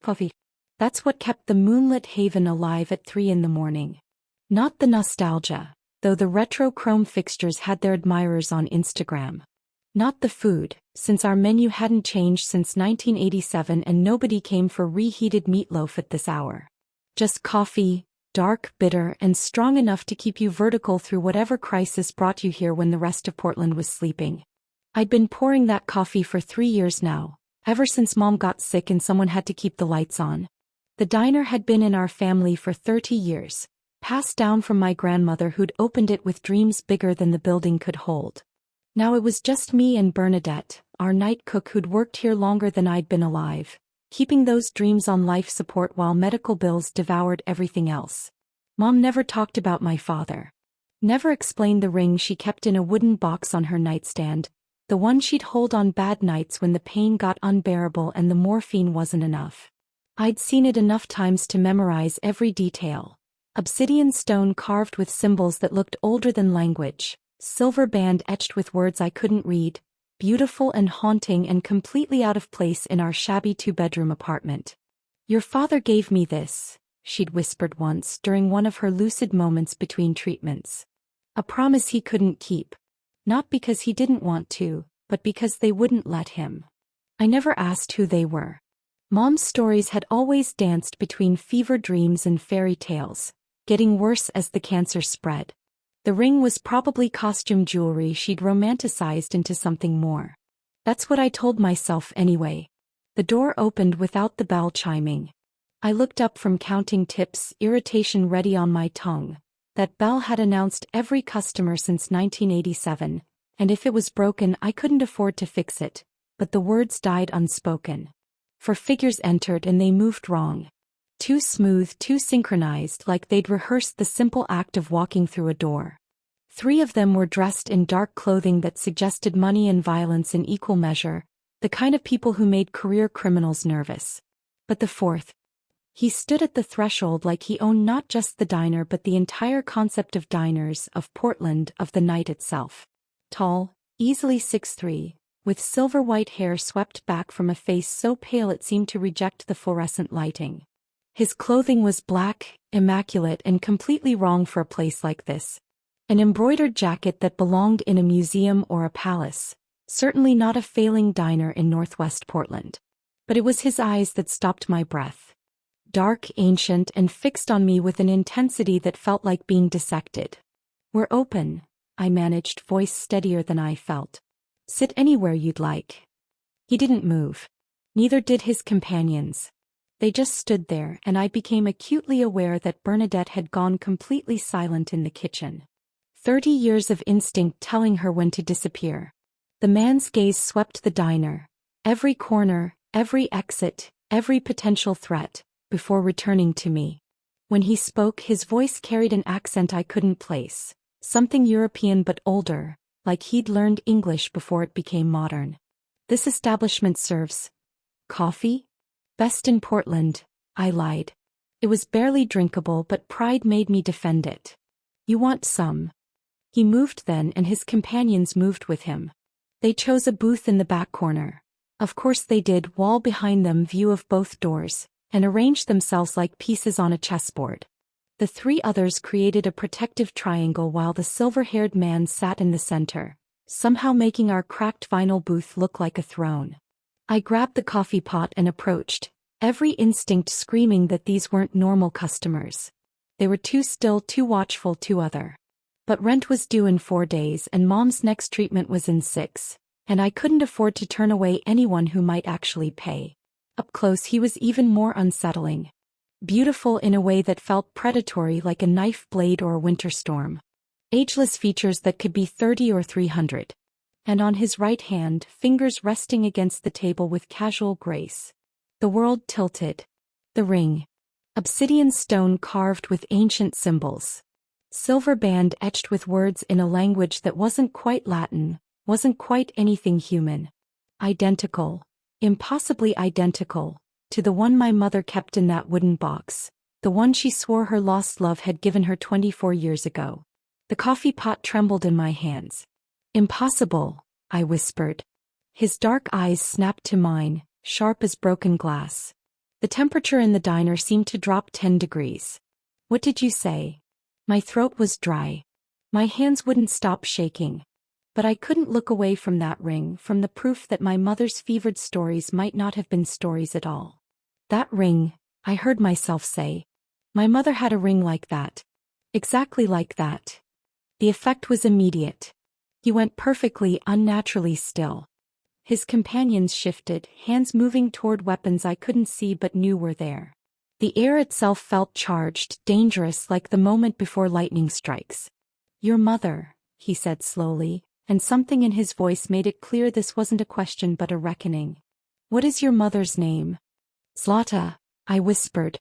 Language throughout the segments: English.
coffee. That's what kept the moonlit haven alive at 3 in the morning. Not the nostalgia, though the retro chrome fixtures had their admirers on Instagram. Not the food, since our menu hadn't changed since 1987 and nobody came for reheated meatloaf at this hour. Just coffee, dark, bitter, and strong enough to keep you vertical through whatever crisis brought you here when the rest of Portland was sleeping. I'd been pouring that coffee for 3 years now, ever since Mom got sick and someone had to keep the lights on. The diner had been in our family for 30 years, passed down from my grandmother who'd opened it with dreams bigger than the building could hold. Now it was just me and Bernadette, our night cook who'd worked here longer than I'd been alive, keeping those dreams on life support while medical bills devoured everything else. Mom never talked about my father. Never explained the ring she kept in a wooden box on her nightstand, the one she'd hold on bad nights when the pain got unbearable and the morphine wasn't enough. I'd seen it enough times to memorize every detail. Obsidian stone carved with symbols that looked older than language, silver band etched with words I couldn't read, beautiful and haunting and completely out of place in our shabby 2-bedroom apartment. "Your father gave me this," she'd whispered once during one of her lucid moments between treatments. A promise he couldn't keep. Not because he didn't want to, but because they wouldn't let him. I never asked who they were. Mom's stories had always danced between fever dreams and fairy tales, getting worse as the cancer spread. The ring was probably costume jewelry she'd romanticized into something more. That's what I told myself anyway. The door opened without the bell chiming. I looked up from counting tips, irritation ready on my tongue. That bell had announced every customer since 1987, and if it was broken I couldn't afford to fix it, but the words died unspoken. For figures entered and they moved wrong. Too smooth, too synchronized, like they'd rehearsed the simple act of walking through a door. 3 of them were dressed in dark clothing that suggested money and violence in equal measure, the kind of people who made career criminals nervous. But the 4th, he stood at the threshold like he owned not just the diner but the entire concept of diners, of Portland, of the night itself. Tall, easily 6'3", with silver-white hair swept back from a face so pale it seemed to reject the fluorescent lighting. His clothing was black, immaculate and completely wrong for a place like this. An embroidered jacket that belonged in a museum or a palace, certainly not a failing diner in Northwest Portland. But it was his eyes that stopped my breath. Dark, ancient, and fixed on me with an intensity that felt like being dissected. "We're open," I managed, voice steadier than I felt. "Sit anywhere you'd like." He didn't move. Neither did his companions. They just stood there, and I became acutely aware that Bernadette had gone completely silent in the kitchen. 30 years of instinct telling her when to disappear. The man's gaze swept the diner, every corner, every exit, every potential threat, before returning to me. When he spoke, his voice carried an accent I couldn't place, something European but older, like he'd learned English before it became modern. "This establishment serves coffee?" "Best in Portland," I lied. It was barely drinkable, but pride made me defend it. "You want some?" He moved then, and his companions moved with him. They chose a booth in the back corner. Of course they did, wall behind them, view of both doors, and arranged themselves like pieces on a chessboard. The 3 others created a protective triangle while the silver-haired man sat in the center, somehow making our cracked vinyl booth look like a throne. I grabbed the coffee pot and approached, every instinct screaming that these weren't normal customers. They were too still, too watchful, too other. But rent was due in 4 days and Mom's next treatment was in 6, and I couldn't afford to turn away anyone who might actually pay. Up close he was even more unsettling. Beautiful in a way that felt predatory, like a knife blade or a winter storm. Ageless features that could be 30 or 300. And on his right hand, fingers resting against the table with casual grace. The world tilted. The ring. Obsidian stone carved with ancient symbols. Silver band etched with words in a language that wasn't quite Latin, wasn't quite anything human. Identical, impossibly identical, to the one my mother kept in that wooden box, the one she swore her lost love had given her 24 years ago. The coffee pot trembled in my hands. "Impossible," I whispered. His dark eyes snapped to mine, sharp as broken glass. The temperature in the diner seemed to drop 10 degrees. What did you say? My throat was dry. My hands wouldn't stop shaking. But I couldn't look away from that ring, from the proof that my mother's fevered stories might not have been stories at all. That ring, I heard myself say. My mother had a ring like that. Exactly like that. The effect was immediate. He went perfectly, unnaturally still. His companions shifted, hands moving toward weapons I couldn't see but knew were there. The air itself felt charged, dangerous, like the moment before lightning strikes. Your mother, he said slowly, and something in his voice made it clear this wasn't a question but a reckoning. What is your mother's name? Zlata, I whispered.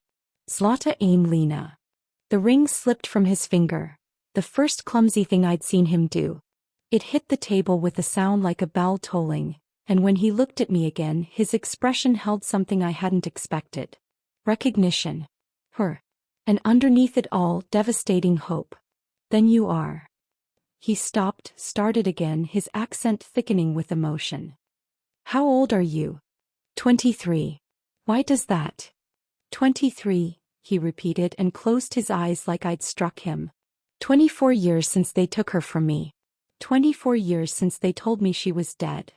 Zlata Amelina. The ring slipped from his finger, the first clumsy thing I'd seen him do. It hit the table with a sound like a bell tolling, and when he looked at me again, his expression held something I hadn't expected. Recognition. Her. And underneath it all, devastating hope. Then you are. He stopped, started again, his accent thickening with emotion. How old are you? 23. Why does that? 23, he repeated and closed his eyes like I'd struck him. 24 years since they took her from me. 24 years since they told me she was dead.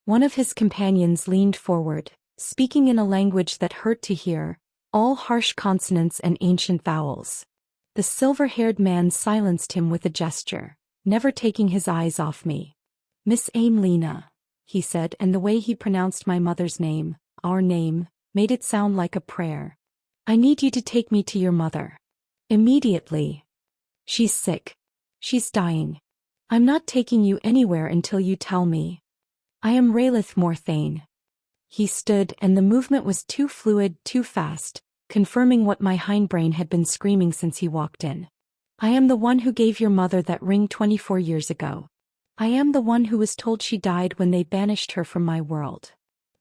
One of his companions leaned forward, speaking in a language that hurt to hear, all harsh consonants and ancient vowels. The silver-haired man silenced him with a gesture, never taking his eyes off me. Miss Amelina, he said, and the way he pronounced my mother's name, our name, made it sound like a prayer. I need you to take me to your mother. Immediately. She's sick. She's dying. I'm not taking you anywhere until you tell me. I am Raelith Morthane. He stood, and the movement was too fluid, too fast, confirming what my hindbrain had been screaming since he walked in. I am the one who gave your mother that ring 24 years ago. I am the one who was told she died when they banished her from my world.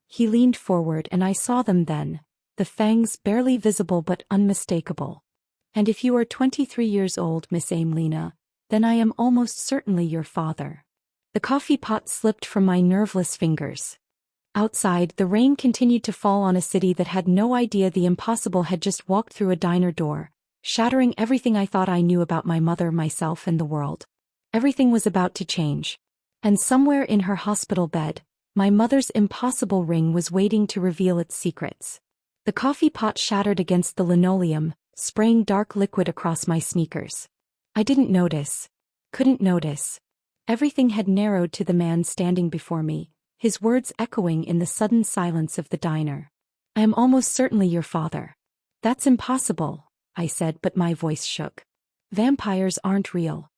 He leaned forward and I saw them then, the fangs barely visible but unmistakable. And if you are 23 years old, Miss Amelina, then I am almost certainly your father. The coffee pot slipped from my nerveless fingers. Outside, the rain continued to fall on a city that had no idea the impossible had just walked through a diner door, shattering everything I thought I knew about my mother, myself, and the world. Everything was about to change. And somewhere in her hospital bed, my mother's impossible ring was waiting to reveal its secrets. The coffee pot shattered against the linoleum, spraying dark liquid across my sneakers. I didn't notice. Couldn't notice. Everything had narrowed to the man standing before me, his words echoing in the sudden silence of the diner. I am almost certainly your father. That's impossible, I said, but my voice shook. Vampires aren't real.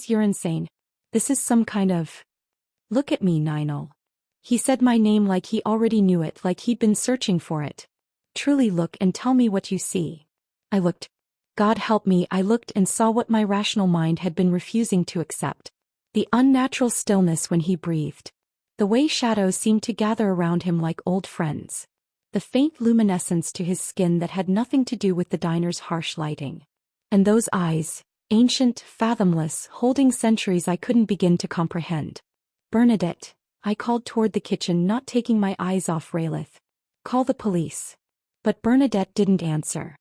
You're insane. This is some kind of... Look at me, Ninel. He said my name like he already knew it, like he'd been searching for it. Truly look and tell me what you see. I looked. God help me, I looked and saw what my rational mind had been refusing to accept. The unnatural stillness when he breathed. The way shadows seemed to gather around him like old friends. The faint luminescence to his skin that had nothing to do with the diner's harsh lighting. And those eyes, ancient, fathomless, holding centuries I couldn't begin to comprehend. Bernadette, I called toward the kitchen, not taking my eyes off Raelith. Call the police. But Bernadette didn't answer.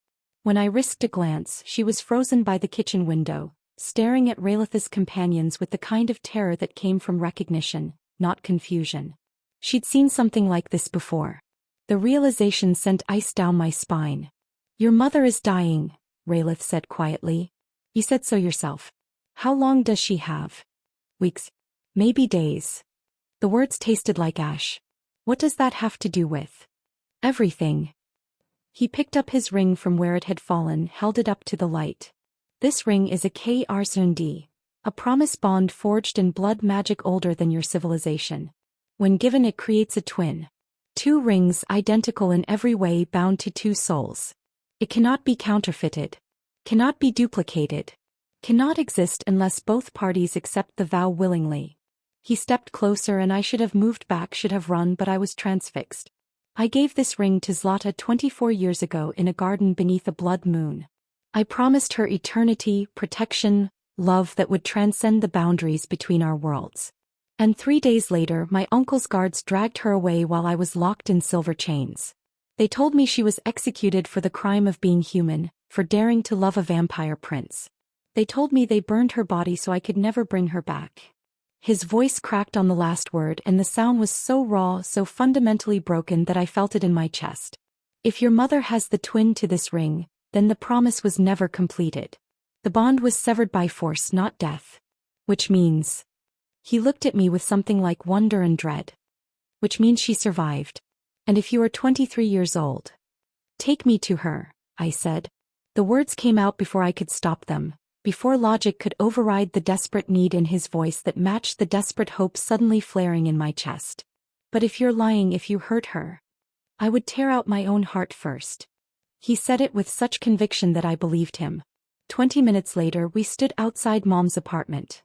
When I risked a glance, she was frozen by the kitchen window, staring at Raelith's companions with the kind of terror that came from recognition, not confusion. She'd seen something like this before. The realization sent ice down my spine. Your mother is dying, Raelith said quietly. You said so yourself. How long does she have? Weeks. Maybe days. The words tasted like ash. What does that have to do with? Everything. He picked up his ring from where it had fallen, held it up to the light. This ring is a K'Arsundi, a promise bond forged in blood magic older than your civilization. When given, it creates a twin. Two rings identical in every way, bound to two souls. It cannot be counterfeited. Cannot be duplicated. Cannot exist unless both parties accept the vow willingly. He stepped closer and I should have moved back, should have run, but I was transfixed. I gave this ring to Zlata 24 years ago in a garden beneath a blood moon. I promised her eternity, protection, love that would transcend the boundaries between our worlds. And 3 days later, my uncle's guards dragged her away while I was locked in silver chains. They told me she was executed for the crime of being human, for daring to love a vampire prince. They told me they burned her body so I could never bring her back. His voice cracked on the last word, and the sound was so raw, so fundamentally broken that I felt it in my chest. If your mother has the twin to this ring, then the promise was never completed. The bond was severed by force, not death. Which means... He looked at me with something like wonder and dread. Which means she survived. And if you are 23 years old... Take me to her, I said. The words came out before I could stop them, before logic could override the desperate need in his voice that matched the desperate hope suddenly flaring in my chest. But if you're lying, if you hurt her, I would tear out my own heart first. He said it with such conviction that I believed him. 20 minutes later, we stood outside Mom's apartment.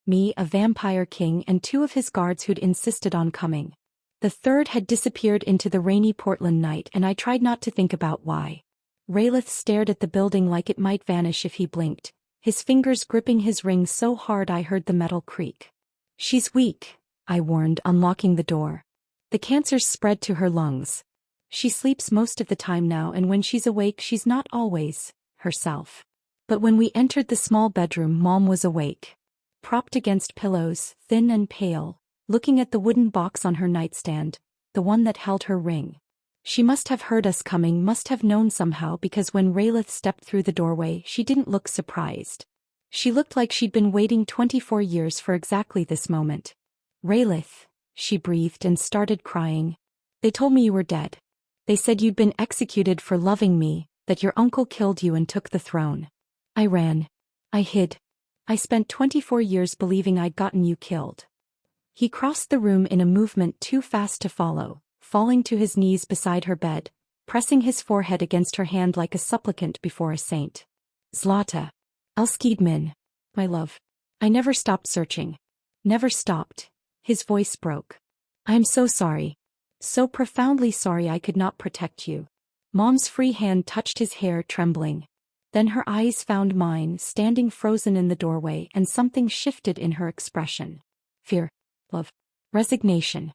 Me, a vampire king, and 2 of his guards who'd insisted on coming. The third had disappeared into the rainy Portland night, and I tried not to think about why. Raelith stared at the building like it might vanish if he blinked, his fingers gripping his ring so hard I heard the metal creak. She's weak, I warned, unlocking the door. The cancers spread to her lungs. She sleeps most of the time now, and when she's awake she's not always herself. But when we entered the small bedroom, Mom was awake. Propped against pillows, thin and pale, looking at the wooden box on her nightstand, the one that held her ring. She must have heard us coming, must have known somehow, because when Raelith stepped through the doorway she didn't look surprised. She looked like she'd been waiting 24 years for exactly this moment. Raelith, she breathed and started crying. They told me you were dead. They said you'd been executed for loving me, that your uncle killed you and took the throne. I ran. I hid. I spent 24 years believing I'd gotten you killed. He crossed the room in a movement too fast to follow, falling to his knees beside her bed, pressing his forehead against her hand like a supplicant before a saint. Zlata. Elskidmin. My love. I never stopped searching. Never stopped. His voice broke. I am so sorry. So profoundly sorry I could not protect you. Mom's free hand touched his hair, trembling. Then her eyes found mine, standing frozen in the doorway, and something shifted in her expression. Fear. Love. Resignation.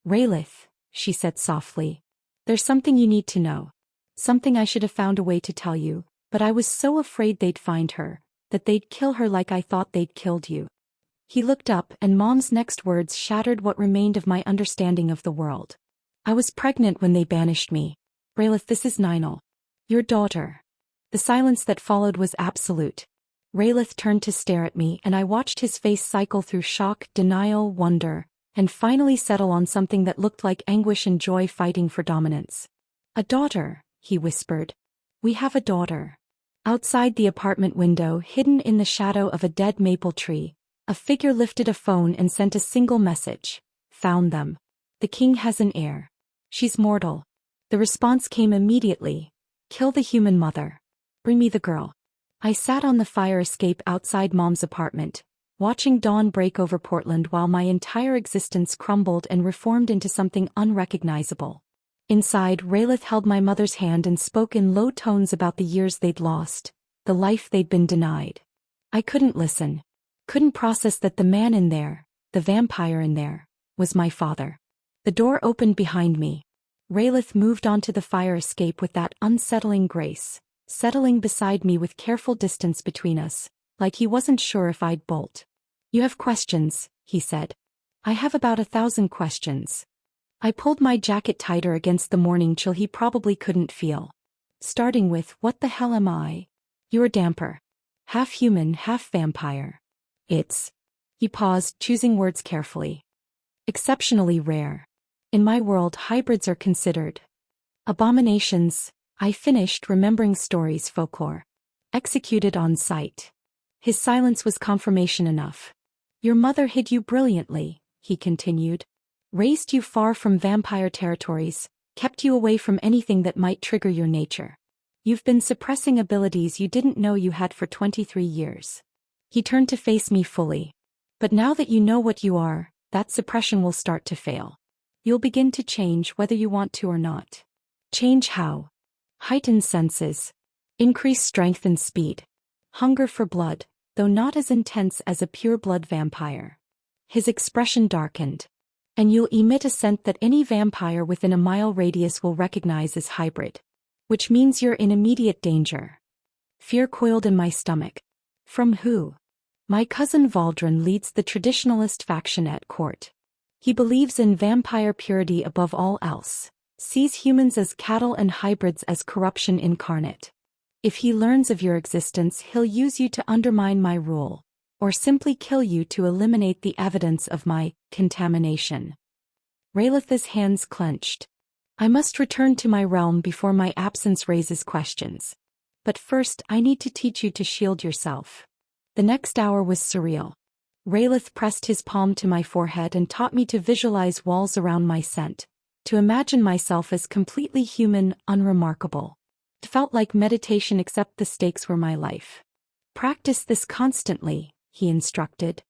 Raelith, she said softly. There's something you need to know. Something I should have found a way to tell you, but I was so afraid they'd find her, that they'd kill her like I thought they'd killed you. He looked up, and Mom's next words shattered what remained of my understanding of the world. I was pregnant when they banished me. Raelith, this is Ninel. Your daughter. The silence that followed was absolute. Raelith turned to stare at me, and I watched his face cycle through shock, denial, wonder, and finally settle on something that looked like anguish and joy fighting for dominance. A daughter, he whispered. We have a daughter. Outside the apartment window, hidden in the shadow of a dead maple tree, a figure lifted a phone and sent a single message. Found them. The king has an heir. She's mortal. The response came immediately. Kill the human mother. Bring me the girl. I sat on the fire escape outside Mom's apartment, watching dawn break over Portland while my entire existence crumbled and reformed into something unrecognizable. Inside, Raelith held my mother's hand and spoke in low tones about the years they'd lost, the life they'd been denied. I couldn't listen. Couldn't process that the man in there, the vampire in there, was my father. The door opened behind me. Raelith moved onto the fire escape with that unsettling grace, settling beside me with careful distance between us, like he wasn't sure if I'd bolt. You have questions, he said. I have about 1,000 questions. I pulled my jacket tighter against the morning chill he probably couldn't feel. Starting with, what the hell am I? You're a damper. Half human, half vampire. It's... He paused, choosing words carefully. Exceptionally rare. In my world, hybrids are considered abominations. I finished, remembering stories, folklore. Executed on sight. His silence was confirmation enough. Your mother hid you brilliantly, he continued. Raised you far from vampire territories, kept you away from anything that might trigger your nature. You've been suppressing abilities you didn't know you had for 23 years. He turned to face me fully. But now that you know what you are, that suppression will start to fail. You'll begin to change whether you want to or not. Change how? Heightened senses. Increased strength and speed. Hunger for blood, though not as intense as a pure-blood vampire. His expression darkened. And you'll emit a scent that any vampire within a mile radius will recognize as hybrid. Which means you're in immediate danger. Fear coiled in my stomach. From who? My cousin Valdrin leads the traditionalist faction at court. He believes in vampire purity above all else, sees humans as cattle and hybrids as corruption incarnate. If he learns of your existence, he'll use you to undermine my rule, or simply kill you to eliminate the evidence of my contamination. Raelith's hands clenched. I must return to my realm before my absence raises questions. But first, I need to teach you to shield yourself. The next hour was surreal. Raelith pressed his palm to my forehead and taught me to visualize walls around my scent, to imagine myself as completely human, unremarkable. It felt like meditation, except the stakes were my life. Practice this constantly, he instructed.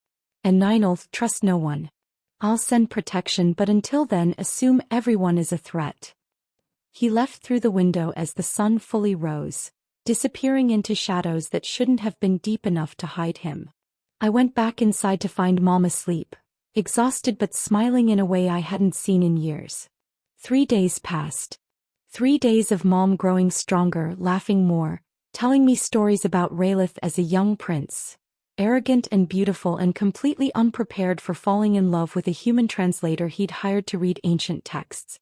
And Ninel, trust no one. I'll send protection, but until then assume everyone is a threat. He left through the window as the sun fully rose, disappearing into shadows that shouldn't have been deep enough to hide him. I went back inside to find Mom asleep, exhausted but smiling in a way I hadn't seen in years. 3 days passed. 3 days of Mom growing stronger, laughing more, telling me stories about Raelith as a young prince, arrogant and beautiful and completely unprepared for falling in love with a human translator he'd hired to read ancient texts.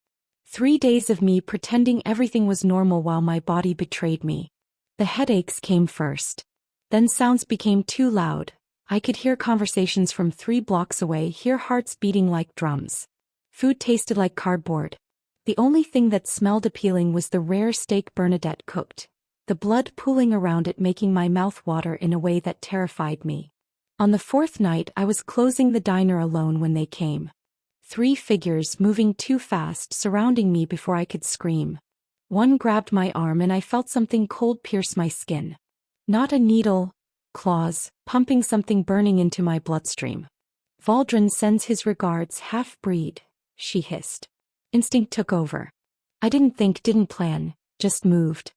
3 days of me pretending everything was normal while my body betrayed me. The headaches came first. Then sounds became too loud. I could hear conversations from 3 blocks away, hear hearts beating like drums. Food tasted like cardboard. The only thing that smelled appealing was the rare steak Bernadette cooked, the blood pooling around it making my mouth water in a way that terrified me. On the 4th night, I was closing the diner alone when they came. 3 figures moving too fast, surrounding me before I could scream. One grabbed my arm and I felt something cold pierce my skin. Not a needle, claws, pumping something burning into my bloodstream. Valdrin sends his regards, half-breed, she hissed. Instinct took over. I didn't think, didn't plan, just moved.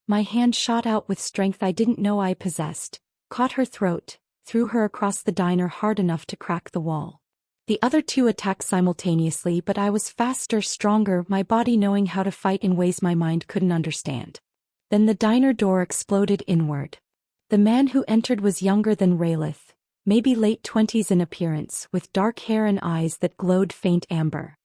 My hand shot out with strength I didn't know I possessed, caught her throat, threw her across the diner hard enough to crack the wall. The other 2 attacked simultaneously, but I was faster, stronger, my body knowing how to fight in ways my mind couldn't understand. Then the diner door exploded inward. The man who entered was younger than Raelith, maybe late 20s in appearance, with dark hair and eyes that glowed faint amber.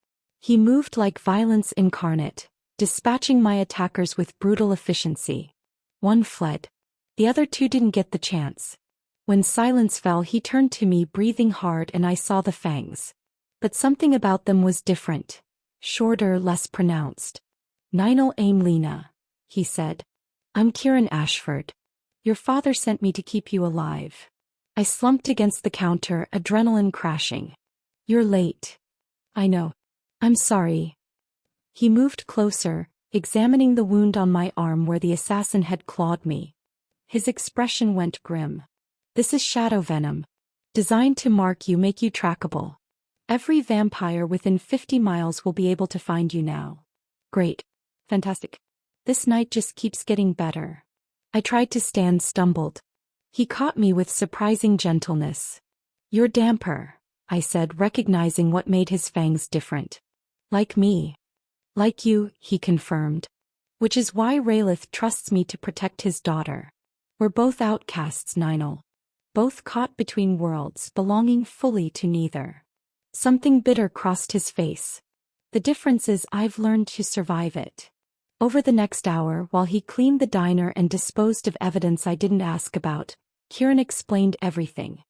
He moved like violence incarnate, dispatching my attackers with brutal efficiency. One fled. The other 2 didn't get the chance. When silence fell, he turned to me, breathing hard, and I saw the fangs. But something about them was different. Shorter, less pronounced. Ninel Amelina, he said. I'm Kieran Ashford. Your father sent me to keep you alive. I slumped against the counter, adrenaline crashing. You're late. I know. I'm sorry. He moved closer, examining the wound on my arm where the assassin had clawed me. His expression went grim. This is shadow venom. Designed to mark you, make you trackable. Every vampire within 50 miles will be able to find you now. Great. Fantastic. This night just keeps getting better. I tried to stand, stumbled. He caught me with surprising gentleness. You're damper, I said, recognizing what made his fangs different. Like me. Like you, he confirmed. Which is why Raelith trusts me to protect his daughter. We're both outcasts, Ninel. Both caught between worlds, belonging fully to neither. Something bitter crossed his face. The difference is I've learned to survive it. Over the next hour, while he cleaned the diner and disposed of evidence I didn't ask about, Kieran explained everything.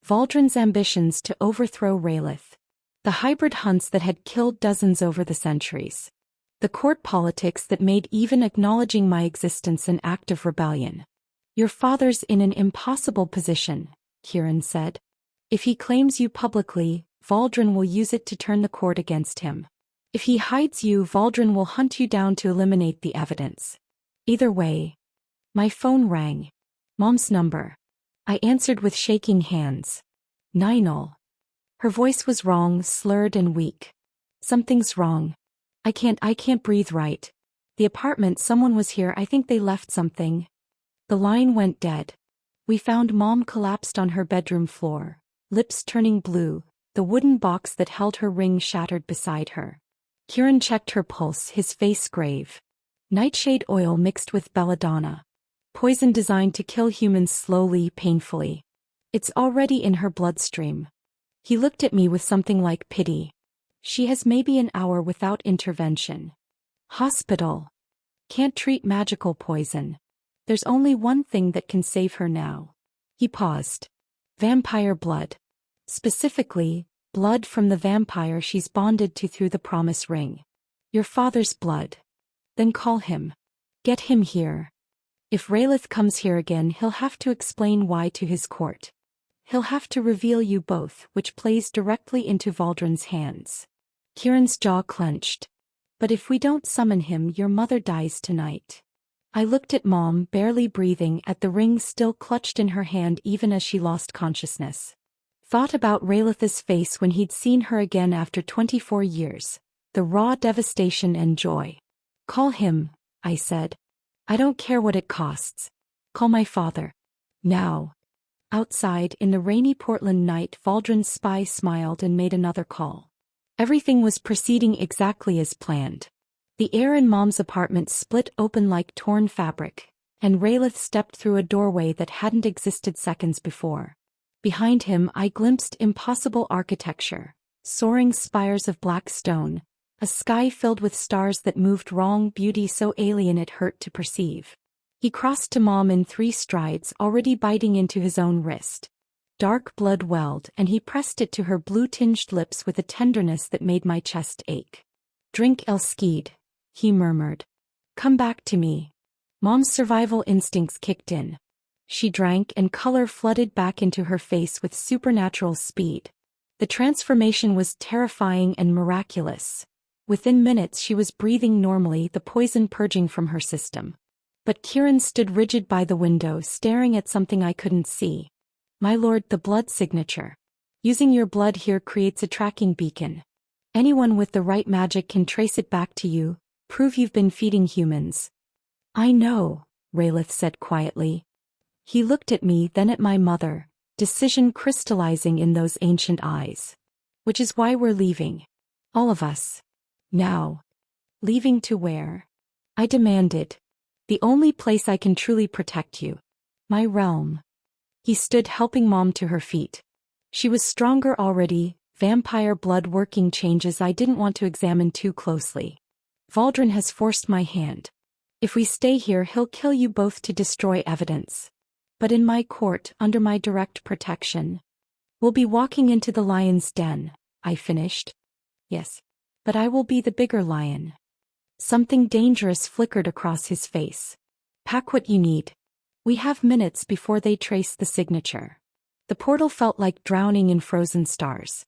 Valdrin's ambitions to overthrow Raelith. The hybrid hunts that had killed dozens over the centuries. The court politics that made even acknowledging my existence an act of rebellion. Your father's in an impossible position, Kieran said. If he claims you publicly, Valdrin will use it to turn the court against him. If he hides you, Valdrin will hunt you down to eliminate the evidence. Either way. My phone rang. Mom's number. I answered with shaking hands. Ninel. Her voice was wrong, slurred and weak. Something's wrong. I can't breathe right. The apartment, someone was here, I think they left something. The line went dead. We found Mom collapsed on her bedroom floor, lips turning blue, the wooden box that held her ring shattered beside her. Kieran checked her pulse, his face grave. Nightshade oil mixed with belladonna. Poison designed to kill humans slowly, painfully. It's already in her bloodstream. He looked at me with something like pity. She has maybe an hour without intervention. Hospital. Can't treat magical poison. There's only one thing that can save her now. He paused. Vampire blood. Specifically, blood from the vampire she's bonded to through the promise ring. Your father's blood. Then call him. Get him here. If Raelith comes here again, he'll have to explain why to his court. He'll have to reveal you both, which plays directly into Valdrin's hands. Kieran's jaw clenched. But if we don't summon him, your mother dies tonight. I looked at Mom, barely breathing, at the ring still clutched in her hand even as she lost consciousness. Thought about Raelith's face when he'd seen her again after 24 years. The raw devastation and joy. Call him, I said. I don't care what it costs. Call my father. Now. Outside, in the rainy Portland night, Valdrin's spy smiled and made another call. Everything was proceeding exactly as planned. The air in Mom's apartment split open like torn fabric, and Raelith stepped through a doorway that hadn't existed seconds before. Behind him, I glimpsed impossible architecture, soaring spires of black stone, a sky filled with stars that moved wrong, beauty so alien it hurt to perceive. He crossed to Mom in 3 strides, already biting into his own wrist. Dark blood welled, and he pressed it to her blue-tinged lips with a tenderness that made my chest ache. Drink, Elskid, he murmured. Come back to me. Mom's survival instincts kicked in. She drank, and color flooded back into her face with supernatural speed. The transformation was terrifying and miraculous. Within minutes she was breathing normally, the poison purging from her system. But Kieran stood rigid by the window, staring at something I couldn't see. My lord, the blood signature. Using your blood here creates a tracking beacon. Anyone with the right magic can trace it back to you, prove you've been feeding humans. I know, Raelith said quietly. He looked at me, then at my mother, decision crystallizing in those ancient eyes. Which is why we're leaving. All of us. Now. Leaving to where? I demanded. The only place I can truly protect you. My realm. He stood, helping Mom to her feet. She was stronger already, vampire blood working changes I didn't want to examine too closely. Valdrin has forced my hand. If we stay here, he'll kill you both to destroy evidence. But in my court, under my direct protection. We'll be walking into the lion's den, I finished. Yes. But I will be the bigger lion. Something dangerous flickered across his face. Pack what you need. We have minutes before they trace the signature. The portal felt like drowning in frozen stars.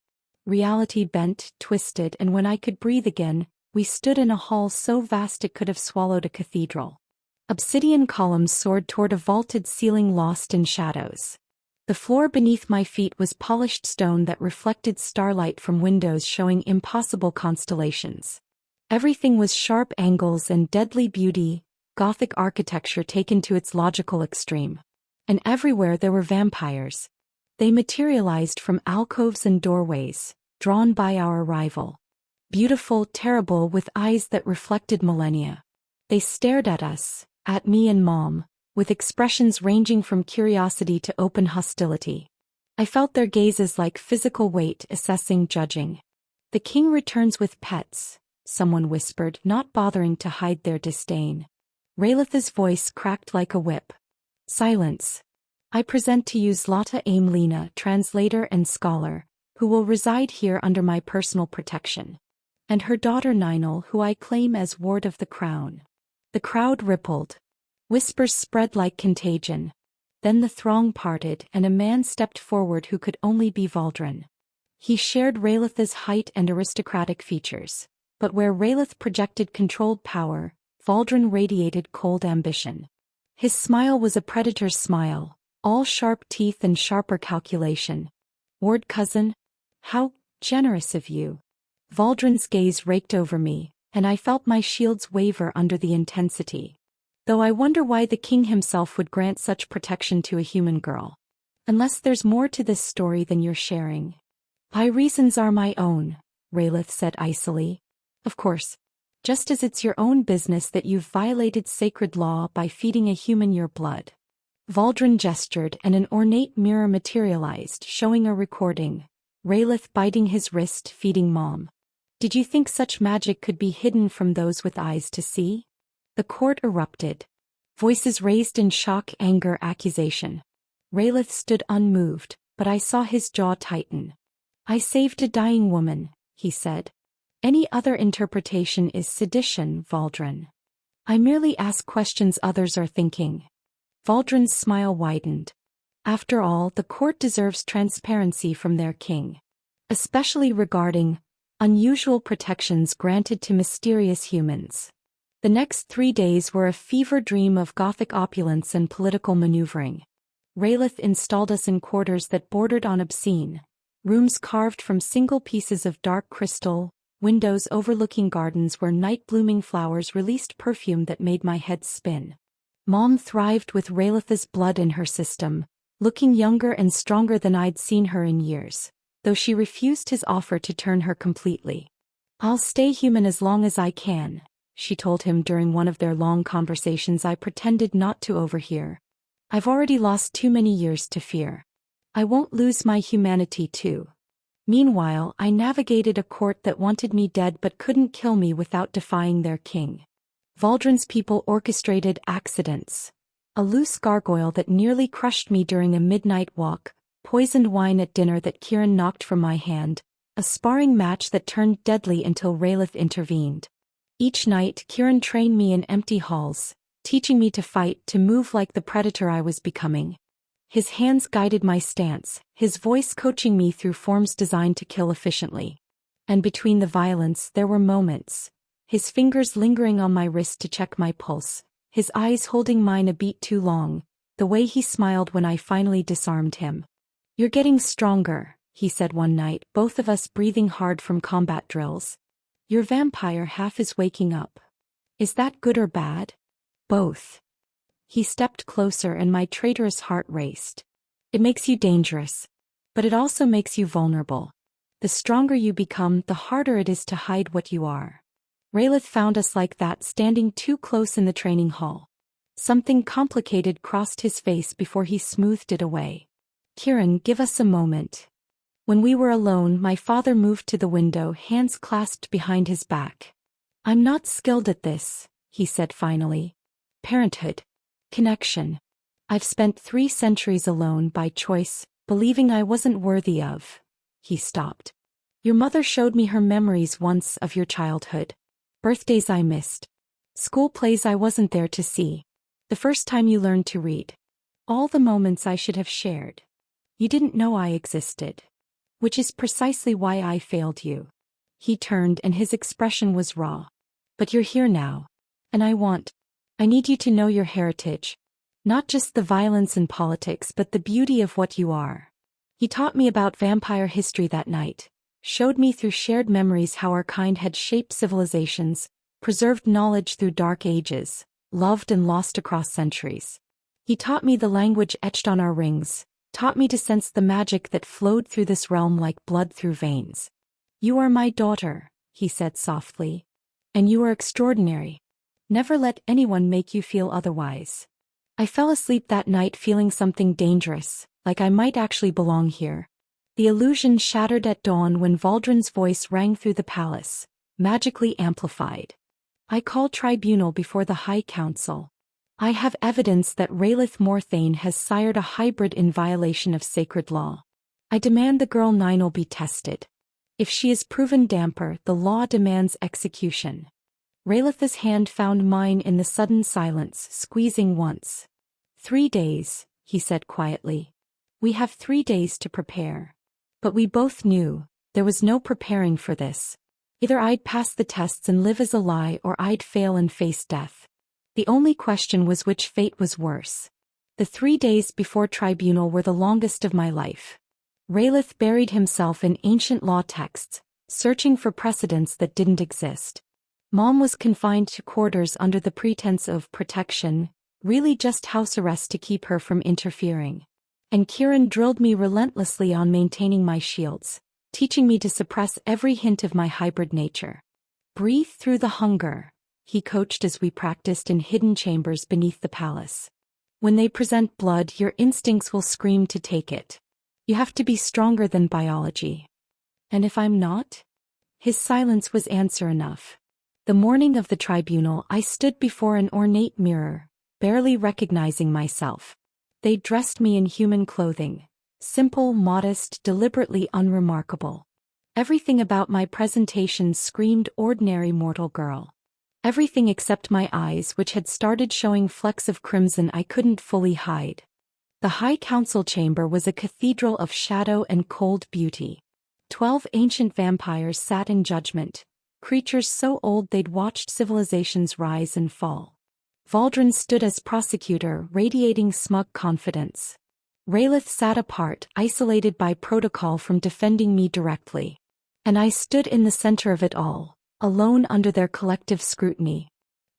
Reality bent, twisted, and when I could breathe again, we stood in a hall so vast it could have swallowed a cathedral. Obsidian columns soared toward a vaulted ceiling lost in shadows. The floor beneath my feet was polished stone that reflected starlight from windows showing impossible constellations. Everything was sharp angles and deadly beauty, Gothic architecture taken to its logical extreme. And everywhere there were vampires. They materialized from alcoves and doorways, drawn by our arrival. Beautiful, terrible, with eyes that reflected millennia. They stared at us, at me and Mom, with expressions ranging from curiosity to open hostility. I felt their gazes like physical weight, assessing, judging. The king returns with pets, someone whispered, not bothering to hide their disdain. Raelith's voice cracked like a whip. Silence. I present to you Ninel Amelina, translator and scholar, who will reside here under my personal protection. And her daughter Ninel, who I claim as ward of the crown. The crowd rippled. Whispers spread like contagion. Then the throng parted, and a man stepped forward who could only be Valdrin. He shared Raelith's height and aristocratic features, but where Raelith projected controlled power, Valdrin radiated cold ambition. His smile was a predator's smile, all sharp teeth and sharper calculation. Ward cousin? How generous of you. Valdrin's gaze raked over me, and I felt my shields waver under the intensity. Though I wonder why the king himself would grant such protection to a human girl. Unless there's more to this story than you're sharing. My reasons are my own, Raelith said icily. Of course. Just as it's your own business that you've violated sacred law by feeding a human your blood. Valdrin gestured and an ornate mirror materialized, showing a recording. Raelith biting his wrist, feeding Mom. Did you think such magic could be hidden from those with eyes to see? The court erupted. Voices raised in shock, anger, accusation. Raelith stood unmoved, but I saw his jaw tighten. I saved a dying woman, he said. Any other interpretation is sedition, Valdrin. I merely ask questions others are thinking. Valdrin's smile widened. After all, the court deserves transparency from their king. Especially regarding unusual protections granted to mysterious humans. The next 3 days were a fever dream of Gothic opulence and political maneuvering. Raelith installed us in quarters that bordered on obscene, rooms carved from single pieces of dark crystal, windows overlooking gardens where night-blooming flowers released perfume that made my head spin. Mom thrived with Raelith's blood in her system, looking younger and stronger than I'd seen her in years, though she refused his offer to turn her completely. I'll stay human as long as I can, she told him during one of their long conversations I pretended not to overhear. I've already lost too many years to fear. I won't lose my humanity too. Meanwhile, I navigated a court that wanted me dead but couldn't kill me without defying their king. Valdrin's people orchestrated accidents. A loose gargoyle that nearly crushed me during a midnight walk, poisoned wine at dinner that Kieran knocked from my hand, a sparring match that turned deadly until Raelith intervened. Each night, Kieran trained me in empty halls, teaching me to fight, to move like the predator I was becoming. His hands guided my stance, his voice coaching me through forms designed to kill efficiently. And between the violence there were moments. His fingers lingering on my wrist to check my pulse, his eyes holding mine a beat too long, the way he smiled when I finally disarmed him. You're getting stronger, he said one night, both of us breathing hard from combat drills. Your vampire half is waking up. Is that good or bad? Both. He stepped closer and my traitorous heart raced. It makes you dangerous. But it also makes you vulnerable. The stronger you become, the harder it is to hide what you are. Raelith found us like that, standing too close in the training hall. Something complicated crossed his face before he smoothed it away. Kieran, give us a moment. When we were alone, my father moved to the window, hands clasped behind his back. I'm not skilled at this, he said finally. Parenthood. Connection. I've spent 3 centuries alone by choice, believing I wasn't worthy of. He stopped. Your mother showed me her memories once of your childhood. Birthdays I missed. School plays I wasn't there to see. The first time you learned to read. All the moments I should have shared. You didn't know I existed. Which is precisely why I failed you. He turned and his expression was raw. But you're here now. And I need you to know your heritage. Not just the violence and politics, but the beauty of what you are. He taught me about vampire history that night, showed me through shared memories how our kind had shaped civilizations, preserved knowledge through dark ages, loved and lost across centuries. He taught me the language etched on our rings, taught me to sense the magic that flowed through this realm like blood through veins. You are my daughter, he said softly. And you are extraordinary. Never let anyone make you feel otherwise. I fell asleep that night feeling something dangerous, like I might actually belong here. The illusion shattered at dawn when Valdrin's voice rang through the palace, magically amplified. I call tribunal before the High Council. I have evidence that Raelith Morthane has sired a hybrid in violation of sacred law. I demand the girl Ninel be tested. If she is proven damper, the law demands execution. Raelith's hand found mine in the sudden silence, squeezing once. 3 days, he said quietly. We have 3 days to prepare. But we both knew, there was no preparing for this. Either I'd pass the tests and live as a lie, or I'd fail and face death. The only question was which fate was worse. The 3 days before tribunal were the longest of my life. Raelith buried himself in ancient law texts, searching for precedents that didn't exist. Mom was confined to quarters under the pretense of protection, really just house arrest to keep her from interfering. And Kieran drilled me relentlessly on maintaining my shields, teaching me to suppress every hint of my hybrid nature. Breathe through the hunger, he coached as we practiced in hidden chambers beneath the palace. When they present blood, your instincts will scream to take it. You have to be stronger than biology. And if I'm not? His silence was answer enough. The morning of the tribunal, I stood before an ornate mirror, barely recognizing myself. They dressed me in human clothing. Simple, modest, deliberately unremarkable. Everything about my presentation screamed ordinary mortal girl. Everything except my eyes, which had started showing flecks of crimson I couldn't fully hide. The High Council chamber was a cathedral of shadow and cold beauty. 12 ancient vampires sat in judgment, creatures so old they'd watched civilizations rise and fall. Valdrin stood as prosecutor, radiating smug confidence. Raelith sat apart, isolated by protocol from defending me directly. And I stood in the center of it all, alone under their collective scrutiny.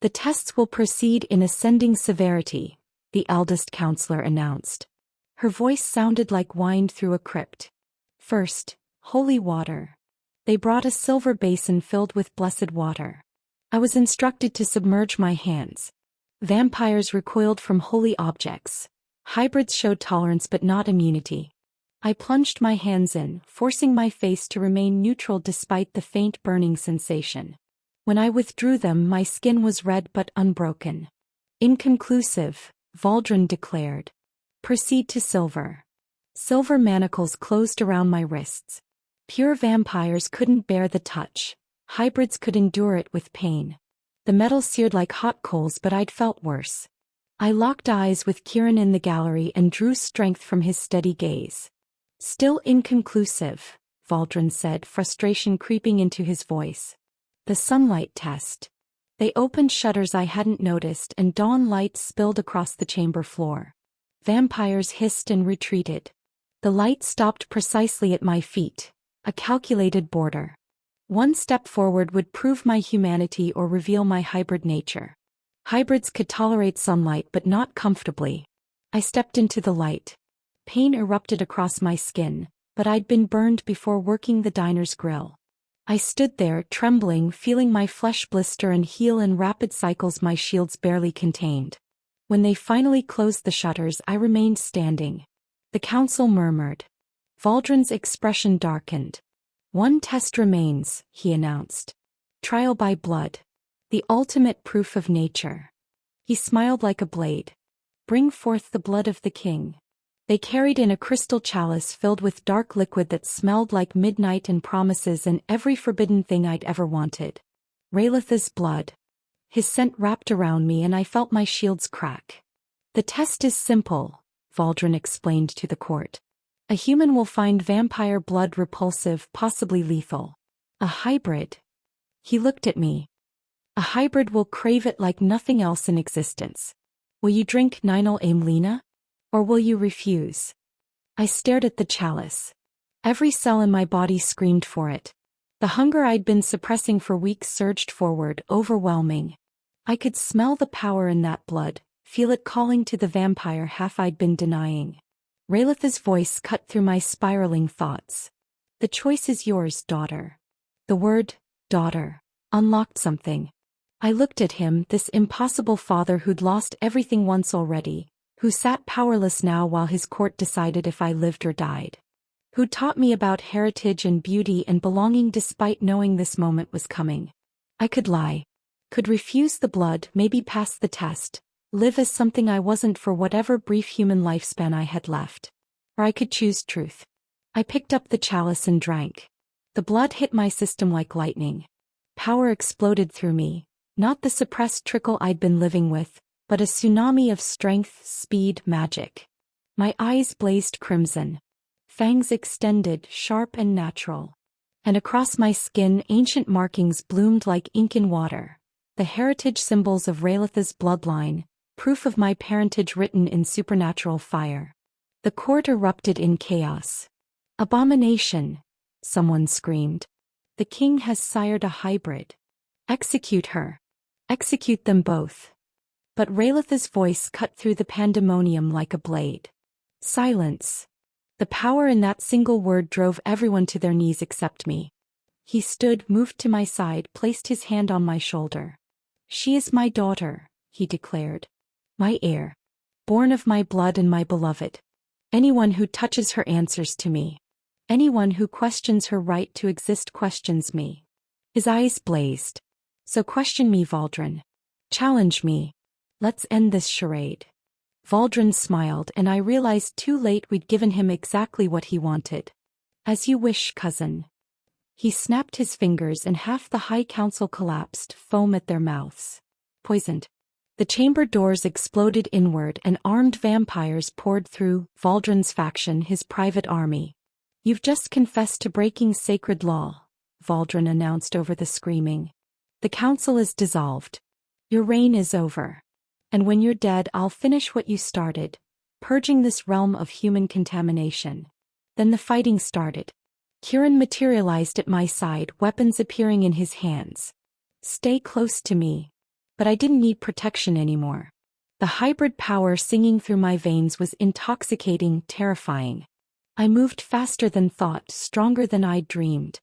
The tests will proceed in ascending severity, the eldest counselor announced. Her voice sounded like whined through a crypt. First, holy water. They brought a silver basin filled with blessed water. I was instructed to submerge my hands. Vampires recoiled from holy objects. Hybrids showed tolerance but not immunity. I plunged my hands in, forcing my face to remain neutral despite the faint burning sensation. When I withdrew them, my skin was red but unbroken. Inconclusive, Valdrin declared. Proceed to silver. Silver manacles closed around my wrists. Pure vampires couldn't bear the touch. Hybrids could endure it with pain. The metal seared like hot coals, but I'd felt worse. I locked eyes with Kieran in the gallery and drew strength from his steady gaze. Still inconclusive, Valdrin said, frustration creeping into his voice. The sunlight test. They opened shutters I hadn't noticed and dawn light spilled across the chamber floor. Vampires hissed and retreated. The light stopped precisely at my feet, a calculated border. One step forward would prove my humanity or reveal my hybrid nature. Hybrids could tolerate sunlight but not comfortably. I stepped into the light. Pain erupted across my skin, but I'd been burned before working the diner's grill. I stood there, trembling, feeling my flesh blister and heal in rapid cycles my shields barely contained. When they finally closed the shutters, I remained standing. The council murmured. Valdrin's expression darkened. One test remains, he announced. Trial by blood. The ultimate proof of nature. He smiled like a blade. Bring forth the blood of the king. They carried in a crystal chalice filled with dark liquid that smelled like midnight and promises and every forbidden thing I'd ever wanted. Raelith's blood. His scent wrapped around me and I felt my shields crack. The test is simple, Valdrin explained to the court. A human will find vampire blood repulsive, possibly lethal. A hybrid. He looked at me. A hybrid will crave it like nothing else in existence. Will you drink Ninel Amelina? Or will you refuse? I stared at the chalice. Every cell in my body screamed for it. The hunger I'd been suppressing for weeks surged forward, overwhelming. I could smell the power in that blood, feel it calling to the vampire half I'd been denying. Raelith's voice cut through my spiraling thoughts. The choice is yours, daughter. The word, daughter, unlocked something. I looked at him, this impossible father who'd lost everything once already, who sat powerless now while his court decided if I lived or died. Who taught me about heritage and beauty and belonging despite knowing this moment was coming. I could lie. Could refuse the blood, maybe pass the test, live as something I wasn't for whatever brief human lifespan I had left. Or I could choose truth. I picked up the chalice and drank. The blood hit my system like lightning. Power exploded through me, not the suppressed trickle I'd been living with, but a tsunami of strength, speed, magic. My eyes blazed crimson. Fangs extended, sharp and natural. And across my skin ancient markings bloomed like ink in water. The heritage symbols of Raelith's bloodline, proof of my parentage written in supernatural fire. The court erupted in chaos. Abomination! Someone screamed. The king has sired a hybrid. Execute her. Execute them both. But Raelith's voice cut through the pandemonium like a blade. Silence. The power in that single word drove everyone to their knees except me. He stood, moved to my side, placed his hand on my shoulder. "She is my daughter," he declared. "My heir. Born of my blood and my beloved. Anyone who touches her answers to me. Anyone who questions her right to exist questions me." His eyes blazed. "So question me, Valdrin. Challenge me. Let's end this charade." Valdrin smiled, and I realized too late we'd given him exactly what he wanted. "As you wish, cousin." He snapped his fingers and half the High Council collapsed, foam at their mouths. Poisoned. The chamber doors exploded inward and armed vampires poured through. Valdrin's faction, his private army. "You've just confessed to breaking sacred law," Valdrin announced over the screaming. "The council is dissolved. Your reign is over. And when you're dead, I'll finish what you started, purging this realm of human contamination." Then the fighting started. Kieran materialized at my side, weapons appearing in his hands. "Stay close to me." But I didn't need protection anymore. The hybrid power singing through my veins was intoxicating, terrifying. I moved faster than thought, stronger than I'd dreamed.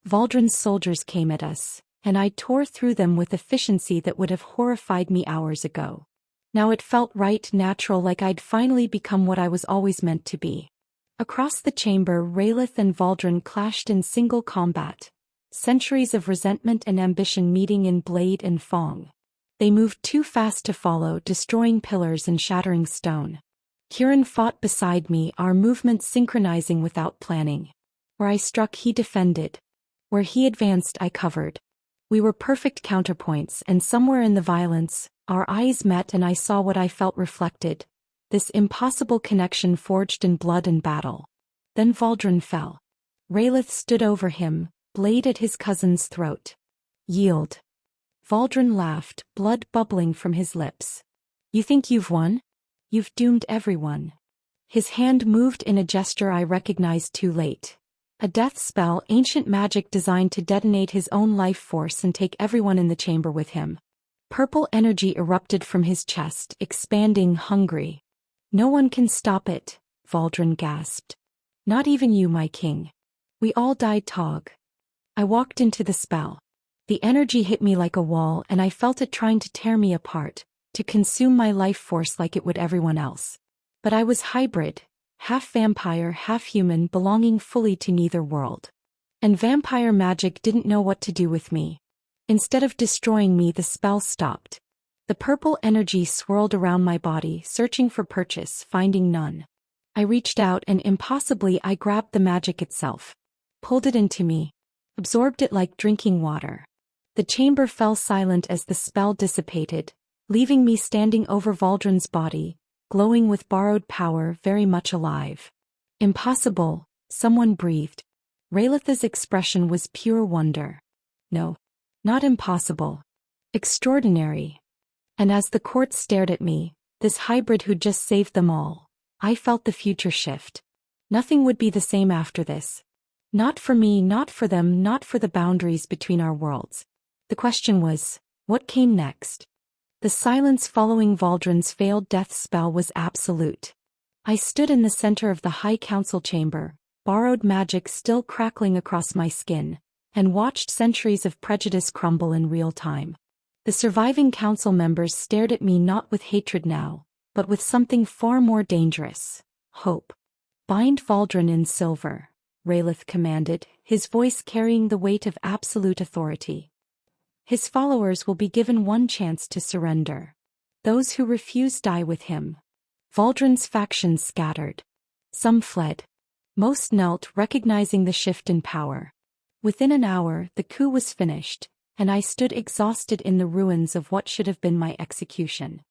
Valdrin's soldiers came at us, and I tore through them with efficiency that would have horrified me hours ago. Now it felt right, natural, like I'd finally become what I was always meant to be. Across the chamber, Raelith and Valdrin clashed in single combat, centuries of resentment and ambition meeting in blade and fong. They moved too fast to follow, destroying pillars and shattering stone. Kieran fought beside me, our movements synchronizing without planning. Where I struck, he defended. Where he advanced, I covered. We were perfect counterpoints, and somewhere in the violence, our eyes met and I saw what I felt reflected. This impossible connection forged in blood and battle. Then Valdrin fell. Raelith stood over him, blade at his cousin's throat. "Yield." Valdrin laughed, blood bubbling from his lips. "You think you've won? You've doomed everyone." His hand moved in a gesture I recognized too late. A death spell, ancient magic designed to detonate his own life force and take everyone in the chamber with him. Purple energy erupted from his chest, expanding, hungry. "No one can stop it," Valdrin gasped. "Not even you, my king." We all died, Tog. I walked into the spell. The energy hit me like a wall, and I felt it trying to tear me apart, to consume my life force like it would everyone else. But I was hybrid, half vampire, half human, belonging fully to neither world. And vampire magic didn't know what to do with me. Instead of destroying me, the spell stopped. The purple energy swirled around my body, searching for purchase, finding none. I reached out and impossibly I grabbed the magic itself. Pulled it into me. Absorbed it like drinking water. The chamber fell silent as the spell dissipated, leaving me standing over Valdrin's body, glowing with borrowed power, very much alive. "Impossible," someone breathed. Raelith's expression was pure wonder. "No. Not impossible. Extraordinary." And as the court stared at me, this hybrid who'd just saved them all, I felt the future shift. Nothing would be the same after this. Not for me, not for them, not for the boundaries between our worlds. The question was, what came next? The silence following Valdrin's failed death spell was absolute. I stood in the center of the High Council chamber, borrowed magic still crackling across my skin, and watched centuries of prejudice crumble in real time. The surviving council members stared at me not with hatred now, but with something far more dangerous: hope. "Bind Valdrin in silver," Raelith commanded, his voice carrying the weight of absolute authority. "His followers will be given one chance to surrender. Those who refuse die with him." Valdrin's factions scattered. Some fled. Most knelt, recognizing the shift in power. Within an hour, the coup was finished, and I stood exhausted in the ruins of what should have been my execution.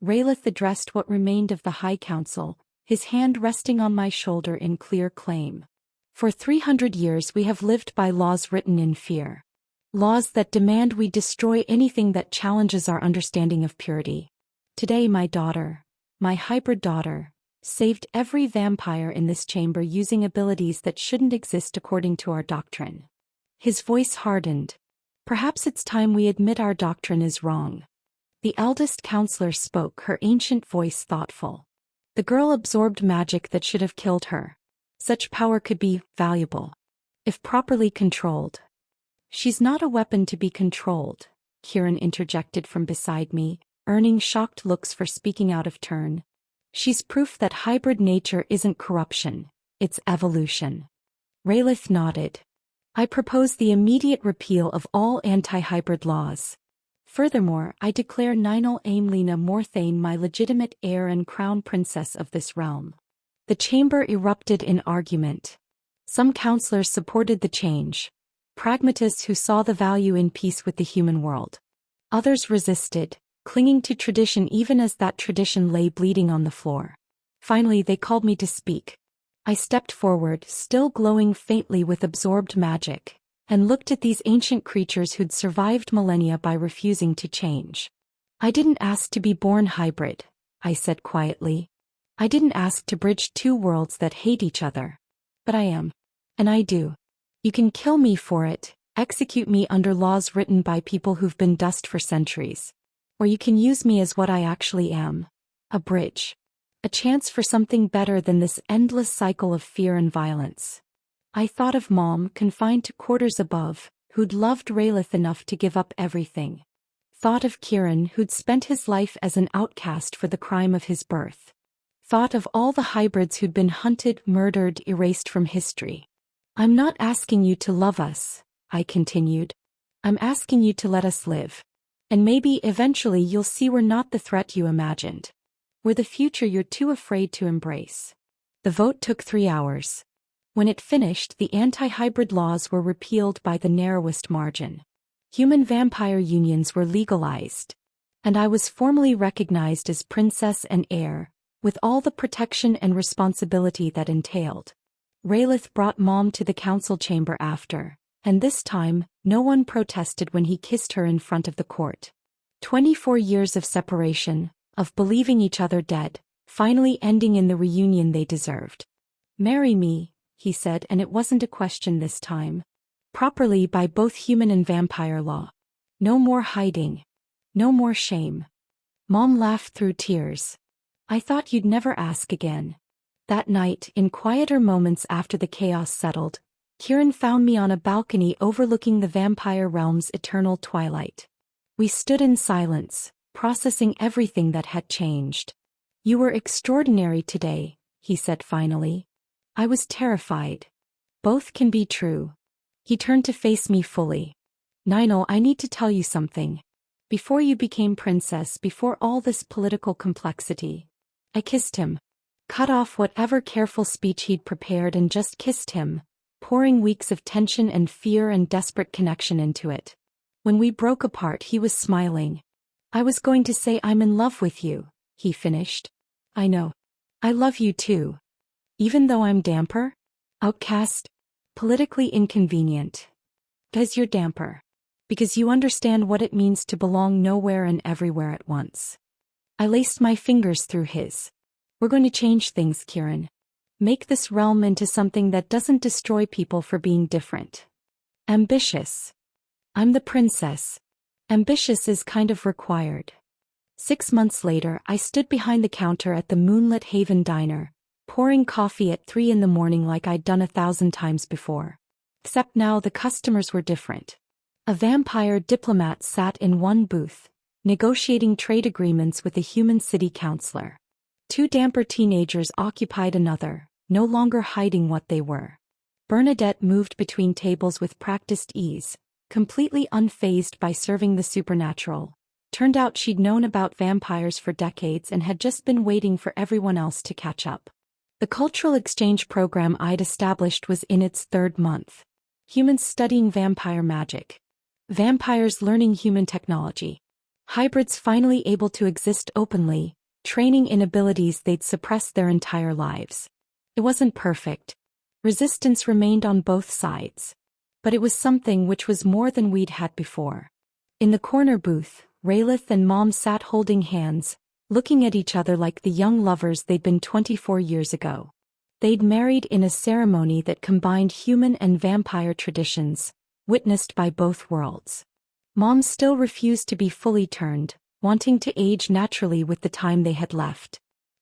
Raelith addressed what remained of the High Council, his hand resting on my shoulder in clear claim. "For 300 years we have lived by laws written in fear. Laws that demand we destroy anything that challenges our understanding of purity. Today my daughter, my hybrid daughter, saved every vampire in this chamber using abilities that shouldn't exist according to our doctrine." His voice hardened. "Perhaps it's time we admit our doctrine is wrong." The eldest counselor spoke, her ancient voice thoughtful. "The girl absorbed magic that should have killed her. Such power could be valuable if properly controlled. She's not a weapon to be controlled, Kieran interjected from beside me, earning shocked looks for speaking out of turn. She's proof that hybrid nature isn't corruption, it's evolution. Raelith nodded. I propose the immediate repeal of all anti-hybrid laws. Furthermore, I declare Ninel Amelina Morthane my legitimate heir and crown princess of this realm. The chamber erupted in argument. Some counselors supported the change, pragmatists who saw the value in peace with the human world. Others resisted, clinging to tradition even as that tradition lay bleeding on the floor. Finally, they called me to speak. I stepped forward, still glowing faintly with absorbed magic, and looked at these ancient creatures who'd survived millennia by refusing to change. I didn't ask to be born hybrid, I said quietly. I didn't ask to bridge two worlds that hate each other. But I am. And I do. You can kill me for it, execute me under laws written by people who've been dust for centuries. Or you can use me as what I actually am. A bridge. A chance for something better than this endless cycle of fear and violence. I thought of Mom, confined to quarters above, who'd loved Raelith enough to give up everything. Thought of Kieran, who'd spent his life as an outcast for the crime of his birth. Thought of all the hybrids who'd been hunted, murdered, erased from history. I'm not asking you to love us, I continued. I'm asking you to let us live. And maybe eventually you'll see we're not the threat you imagined. We're the future you're too afraid to embrace. The vote took 3 hours. When it finished, the anti-hybrid laws were repealed by the narrowest margin. Human-vampire unions were legalized. And I was formally recognized as princess and heir, with all the protection and responsibility that entailed. Raelith brought Mom to the council chamber after, and this time, no one protested when he kissed her in front of the court. 24 years of separation, of believing each other dead, finally ending in the reunion they deserved. Marry me, he said, and it wasn't a question this time. Properly by both human and vampire law. No more hiding. No more shame. Mom laughed through tears. I thought you'd never ask again. That night, in quieter moments after the chaos settled, Kieran found me on a balcony overlooking the vampire realm's eternal twilight. We stood in silence, processing everything that had changed. You were extraordinary today, he said finally. I was terrified. Both can be true. He turned to face me fully. Ninel, I need to tell you something. Before you became princess, before all this political complexity, I kissed him. Cut off whatever careful speech he'd prepared and just kissed him, pouring weeks of tension and fear and desperate connection into it. When we broke apart, he was smiling. I was going to say I'm in love with you, he finished. I know. I love you too. Even though I'm damper? Outcast? Politically inconvenient. Because you're damper. Because you understand what it means to belong nowhere and everywhere at once. I laced my fingers through his. We're going to change things, Kieran. Make this realm into something that doesn't destroy people for being different. Ambitious. I'm the princess. Ambitious is kind of required. 6 months later, I stood behind the counter at the moonlit Haven diner, pouring coffee at 3 in the morning like I'd done 1,000 times before. Except now the customers were different. A vampire diplomat sat in one booth, negotiating trade agreements with a human city councilor. 2 damper teenagers occupied another, no longer hiding what they were. Bernadette moved between tables with practiced ease, completely unfazed by serving the supernatural. Turned out she'd known about vampires for decades and had just been waiting for everyone else to catch up. The cultural exchange program I'd established was in its 3rd month. Humans studying vampire magic. Vampires learning human technology. Hybrids finally able to exist openly, training in abilities they'd suppressed their entire lives. It wasn't perfect. Resistance remained on both sides. But it was something which was more than we'd had before. In the corner booth, Raelith and Mom sat holding hands, looking at each other like the young lovers they'd been 24 years ago. They'd married in a ceremony that combined human and vampire traditions, witnessed by both worlds. Mom still refused to be fully turned, wanting to age naturally with the time they had left.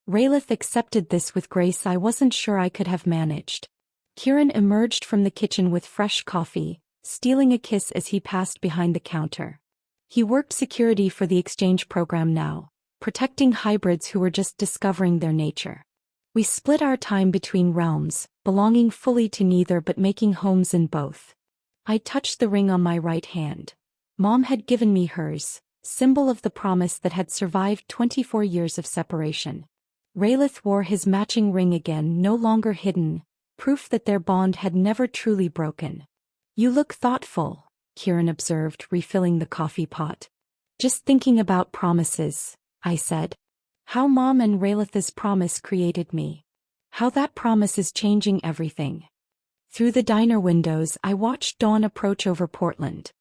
Raelith accepted this with grace I wasn't sure I could have managed. Kieran emerged from the kitchen with fresh coffee, stealing a kiss as he passed behind the counter. He worked security for the exchange program now, protecting hybrids who were just discovering their nature. We split our time between realms, belonging fully to neither but making homes in both. I touched the ring on my right hand. Mom had given me hers, symbol of the promise that had survived 24 years of separation. Raelith wore his matching ring again, no longer hidden, proof that their bond had never truly broken. "You look thoughtful," Kieran observed, refilling the coffee pot. "Just thinking about promises," I said. "How Mom and Raelith's promise created me. How that promise is changing everything." Through the diner windows I watched dawn approach over Portland.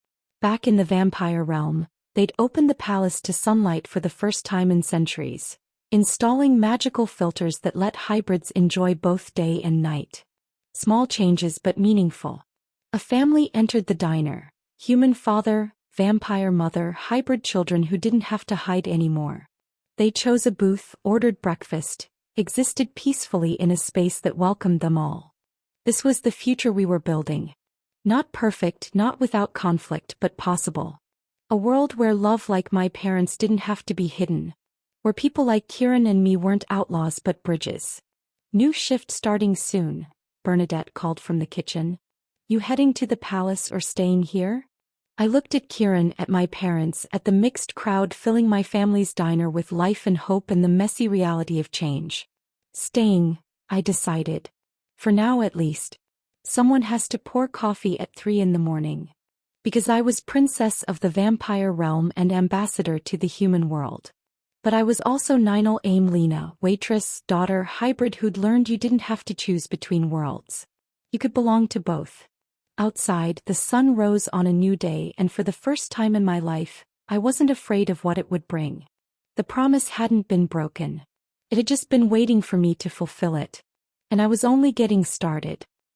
Back in the vampire realm, they'd opened the palace to sunlight for the first time in centuries, installing magical filters that let hybrids enjoy both day and night. Small changes but meaningful. A family entered the diner. Human father, vampire mother, hybrid children who didn't have to hide anymore. They chose a booth, ordered breakfast, existed peacefully in a space that welcomed them all. This was the future we were building. Not perfect, not without conflict, but possible. A world where love like my parents didn't have to be hidden. Where people like Kieran and me weren't outlaws but bridges. "New shift starting soon," Bernadette called from the kitchen. "You heading to the palace or staying here?" I looked at Kieran, at my parents, at the mixed crowd filling my family's diner with life and hope and the messy reality of change. "Staying," I decided. For now at least. Someone has to pour coffee at 3 in the morning. Because I was princess of the vampire realm and ambassador to the human world. But I was also Ninel Amelina, waitress, daughter, hybrid who'd learned you didn't have to choose between worlds. You could belong to both. Outside, the sun rose on a new day, and for the first time in my life, I wasn't afraid of what it would bring. The promise hadn't been broken. It had just been waiting for me to fulfill it. And I was only getting started.